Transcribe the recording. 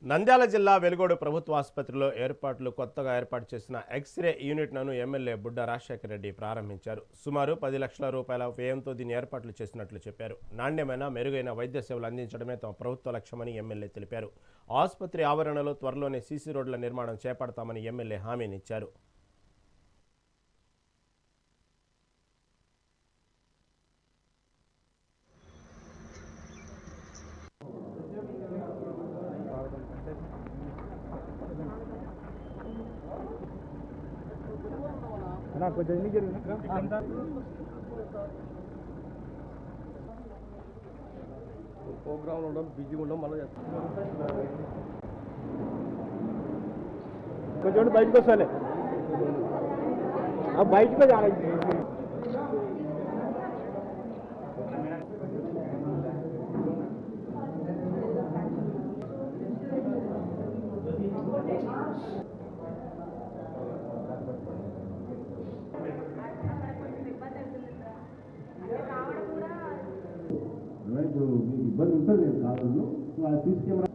నంద్యాల జిల్లా వెలుగోడు ప్రభుత్వ ఆసుపత్రిలో కొత్తగా ఏర్పాటు చేసిన ఎక్స్రే యూనిట్ను ఎమ్మెల్యే బుడ్డ రాజశేఖర రెడ్డి ప్రారంభించారు. సుమారు 10 లక్షల రూపాయల వ్యయంతో దీన్ని ఏర్పాట్లు చేసినట్లు చెప్పారు. నాణ్యమైన మెరుగైన వైద్య సేవలు అందించడమే తమ ప్రభుత్వ లక్ష్యమని ఎమ్మెల్యే తెలిపారు. ఆసుపత్రి ఆవరణలో త్వరలోనే సీసీ రోడ్ల నిర్మాణం చేపడతామని ఎమ్మెల్యే హామీనిచ్చారు. కొంచెం ఎన్ని జరిగింది ప్రోగ్రాంలు ఉండడం బిజీగా ఉండడం మళ్ళీ కొంచెం బయటకు వస్తాలే బయటకు ఇప్పుడు మీకు ఇబ్బంది ఉంటుంది కాదు. CC camera